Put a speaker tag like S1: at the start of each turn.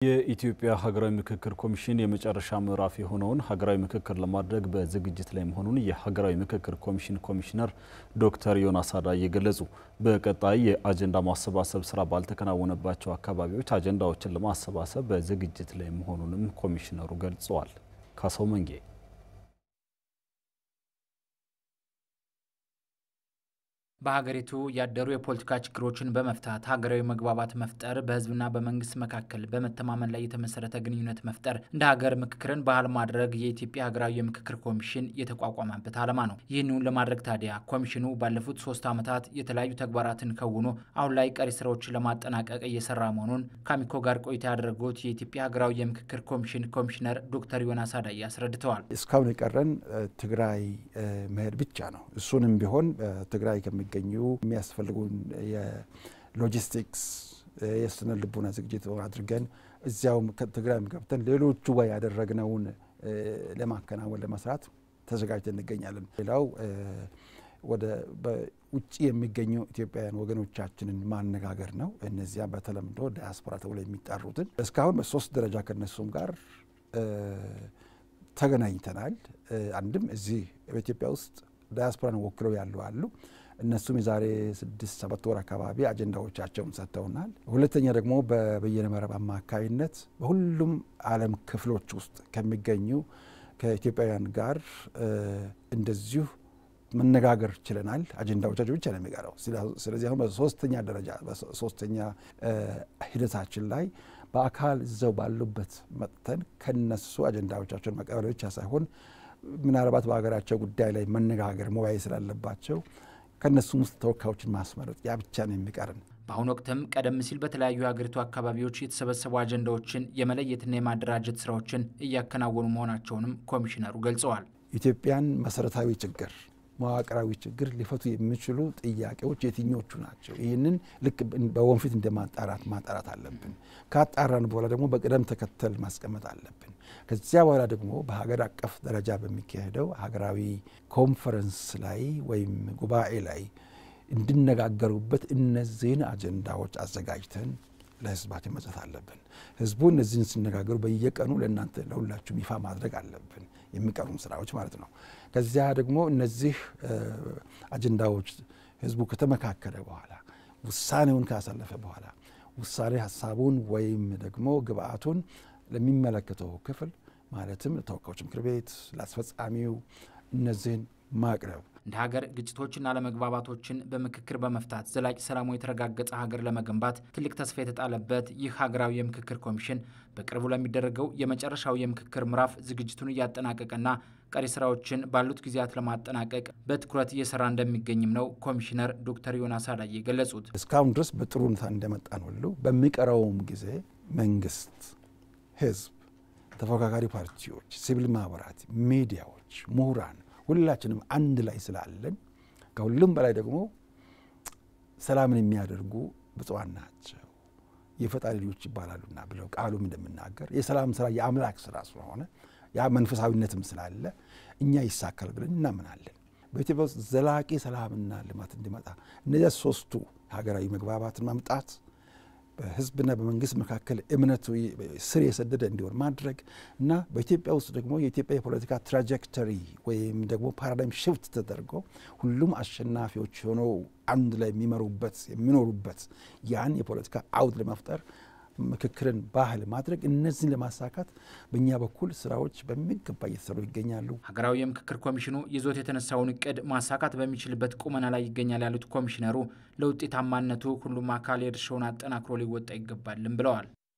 S1: የኢትዮጵያ ሀገራዊ ምክክር ኮሚሽን የመጨረሻ ምዕራፍ የሆነውን ሀገራዊ ምክክር ለማድረግ በዝግጅት ላይ መሆኑን የሀገራዊ ምክክር ኮሚሽን ኮሚሽነር ዶክተር ዮናስ አዳዬ ገለጹ። በቀጣይ የአጀንዳ ማሰባሰብ ስራ ባልተከናወነባቸው አካባቢዎች አጀንዳዎችን ለማሰባሰብ በዝግጅት ላይ መሆኑንም ኮሚሽነሩ ገልጸዋል። ካሳው መንጌ
S2: በሀገሪቱ ያደሩ የፖለቲካ ችግሮችን በመፍታት ሀገራዊ መግባባት መፍጠር በህዝብና በመንግስት መካከል በመተማመን ላይ የተመሰረተ ግንኙነት መፍጠር እንደ ሀገር ምክክርን ባህል ማድረግ የኢትዮጵያ ሀገራዊ የምክክር ኮሚሽን የተቋቋመበት ዓላማ ነው። ይህንን ለማድረግ ታዲያ ኮሚሽኑ ባለፉት 3 ዓመታት የተለያዩ ተግባራትን ከውኖ አሁን ላይ ቀሪ ስራዎችን ለማጠናቀቅ እየሰራ መሆኑን ከአሚኮ ጋር ቆይታ ያደረጉት የኢትዮጵያ ሀገራዊ የምክክር ኮሚሽን ኮሚሽነር ዶክተር ዮናስ አዳዬ አስረድተዋል።
S3: እስካሁን የቀረን ትግራይ መሄድ ብቻ ነው። እሱንም ቢሆን ትግራይ ገኙ የሚያስፈልጉን የሎጂስቲክስ የስነ ልቦና ዝግጅት አድርገን እዚያው ትግራይም ገብተን ሌሎቹ ጋር ያደረግነውን ለማከናወን ለመስራት ተዘጋጅተን እንገኛለን። ሌላው ወደ በውጪ የሚገኙ ኢትዮጵያውያን ወገኖቻችንን ማነጋገር ነው። እነዚያ በተለምዶ ዲያስፖራ ተብለው የሚጠሩትን እስካሁን በ3 ደረጃ ከነሱም ጋር ተገናኝተናል። አንድም እዚህ በኢትዮጵያ ውስጥ ዲያስፖራን ወክለው ያሉ አሉ። እነሱም የዛሬ 6-7 ወር አካባቢ አጀንዳዎቻቸውን ሰጥተውናል። ሁለተኛ ደግሞ በበየነ መረብ አማካይነት በሁሉም ዓለም ክፍሎች ውስጥ ከሚገኙ ከኢትዮጵያውያን ጋር እንደዚሁ መነጋገር ችለናል። አጀንዳዎቻቸው ብቻ ነው የሚቀረው። ስለዚህ አሁን በሶስተኛ ደረጃ በሶስተኛ ሂደታችን ላይ በአካል እዛው ባሉበት መጥተን ከነሱ አጀንዳዎቻቸውን መቀበል ብቻ ሳይሆን ምናልባት በሀገራቸው ጉዳይ ላይ መነጋገር መወያየት ስላለባቸው ከነሱም ውስጥ ተወካዮችን ማስመረጥ ያ ብቻ ነው የሚቀረን።
S2: በአሁኑ ወቅትም ቀደም ሲል በተለያዩ የሀገሪቱ አካባቢዎች የተሰበሰቡ አጀንዳዎችን የመለየትና የማደራጀት ስራዎችን እያከናወኑ መሆናቸውንም ኮሚሽነሩ ገልጸዋል።
S3: ኢትዮጵያን መሰረታዊ ችግር መዋቅራዊ ችግር ሊፈቱ የሚችሉ ጥያቄዎች የትኞቹ ናቸው? ይህንን ልክ በወንፊት እንደማጣራት አለብን። ካጣራን በኋላ ደግሞ በቅደም ተከተል ማስቀመጥ አለብን። ከዚያ በኋላ ደግሞ በሀገር አቀፍ ደረጃ በሚካሄደው ሀገራዊ ኮንፈረንስ ላይ ወይም ጉባኤ ላይ እንድነጋገሩበት እነዚህን አጀንዳዎች አዘጋጅተን ለህዝባችን መስጠት አለብን። ህዝቡ እነዚህን ሲነጋገሩ በየቀኑ ለእናንተ ለሁላችሁም ይፋ ማድረግ አለብን፣ የሚቀሩም ስራዎች ማለት ነው። ከዚያ ደግሞ እነዚህ አጀንዳዎች ህዝቡ ከተመካከለ በኋላ ውሳኔውን ካሳለፈ በኋላ ውሳኔ ሀሳቡን ወይም ደግሞ ግብአቱን ለሚመለከተው ክፍል ማለትም ለተወካዮች ምክር ቤት ለአስፈጻሚው እነዚህን ማቅረብ
S2: እንደ ሀገር ግጭቶችና አለመግባባቶችን በምክክር በመፍታት ዘላቂ ሰላሙ የተረጋገጠ ሀገር ለመገንባት ትልቅ ተስፋ የተጣለበት ይህ ሀገራዊ የምክክር ኮሚሽን በቅርቡ ለሚደረገው የመጨረሻው የምክክር ምዕራፍ ዝግጅቱን እያጠናቀቀና ቀሪ ስራዎችን ባሉት ጊዜያት ለማጠናቀቅ በትኩረት እየሰራ እንደሚገኝም ነው ኮሚሽነር ዶክተር ዮናስ አዳዬ ገለጹት።
S3: እስካሁን ድረስ በጥሩ ሁኔታ እንደመጣን ሁሉ በሚቀረውም ጊዜ መንግስት፣ ህዝብ፣ ተፎካካሪ ፓርቲዎች፣ ሲቪል ማህበራት፣ ሚዲያዎች፣ ምሁራን ሁላችንም አንድ ላይ ስላለን ከሁሉም በላይ ደግሞ ሰላምን የሚያደርጉ ብፁዓን ናቸው የፈጣሪ ልጆች ይባላሉና ብለው ቃሉም እንደምናገር የሰላም ስራ የአምላክ ስራ ስለሆነ ያ መንፈሳዊነትም ስላለ እኛ ይሳካል ብለን እናምናለን። በኢትዮጵያ ውስጥ ዘላቂ ሰላምና ልማት እንዲመጣ እነዚያ 3ቱ ሀገራዊ መግባባትን ማምጣት በህዝብና በመንግስት መካከል እምነቱ ስር የሰደደ እንዲሆን ማድረግ እና በኢትዮጵያ ውስጥ ደግሞ የኢትዮጵያ የፖለቲካ ትራጀክተሪ ወይም ደግሞ ፓራዳይም ሽፍት ተደርጎ ሁሉም አሸናፊዎች ሆነው አንድ ላይ የሚኖሩበት ያን የፖለቲካ አውድ ለመፍጠር ምክክርን ባህል ማድረግ እነዚህን ለማሳካት በእኛ በኩል ስራዎች በሚገባ እየተሰሩ ይገኛሉ።
S2: ሀገራዊ የምክክር ኮሚሽኑ ይዞት የተነሳውን እቅድ ማሳካት በሚችልበት ቁመና ላይ ይገኛል ያሉት ኮሚሽነሩ ለውጤታማነቱ ሁሉም አካል የድርሻውን አጠናክሮ ሊወጣ ይገባልም ብለዋል።